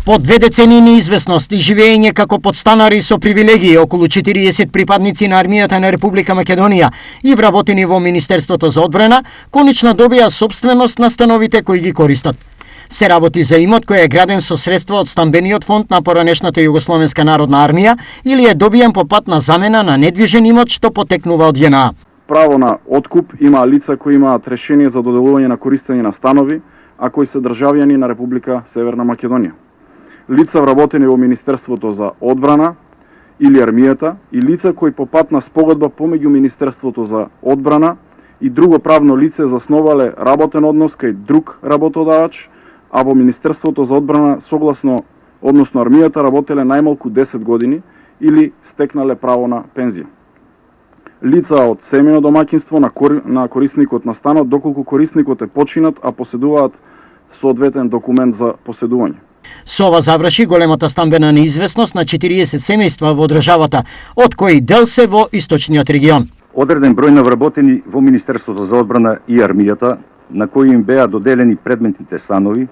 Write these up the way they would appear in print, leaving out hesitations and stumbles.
По 2 децении неизвестност и живење како подстанари со привилегии, околу 40 припадници на армијата на Република Македонија и вработени во Министерството за одбрана, конечно добија собственост на становите кои ги користат. Се работи за имот кој е граден со средства од стамбениот фонд на поранешната Југословенска народна армија или е добиен по пат на замена на недвижен имот што потекнува од ЈНА. Право на откуп има лица кои имаат решение за доделување на користење на станови, а кои се државјани на Република Северна Македонија. Лица вработени во Министерството за одбрана или армијата и лица кои по пат на спогодба помеѓу Министерството за одбрана и друго правно лице засновале работен однос кај друг работодавач, а во Министерството за одбрана односно армијата работеле најмалку 10 години или стекнале право на пензија. Лица од семејно домаќинство на корисникот на станот, доколку корисникот е починат, а поседуваат соодветен документ за поседување. Со ова заврши големата стамбена неизвестност на 40 семејства во државата, од кои дел се во источниот регион. Одреден број на вработени во Министерството за одбрана и армијата, на кои им беа доделени предметните станови,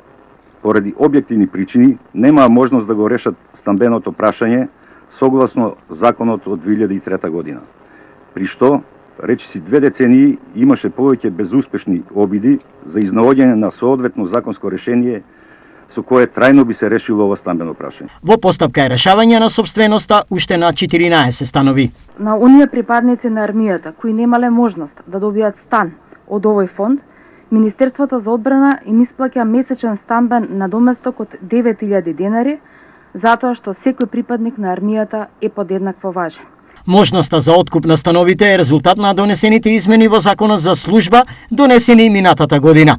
поради објективни причини, немаа можност да го решат стамбеното прашање согласно законот од 2003 година. При што, речиси 2 децении имаше повеќе безуспешни обиди за изнаоѓање на соодветно законско решение со кое трајно би се решило ова стамбено прашање. Во постапка е решавање на собственоста уште на 14 станови. На оние припадници на армијата кои немале можност да добијат стан од овој фонд, Министерството за одбрана им исплаќа месечен стамбен надоместок од 9000 денари, затоа што секој припадник на армијата е подеднакво важен. Можноста за откуп на становите е резултат на донесените измени во Законот за служба, донесени минатата година.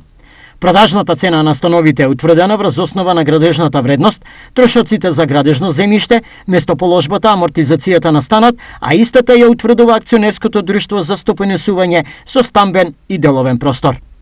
Продажната цена на становите е утврдена врз основа на градежната вредност, трошоците за градежно земјиште, местоположбата, амортизацијата на станот, а истата ја утврдува акционерското друштво за стопанесување со стамбен и деловен простор.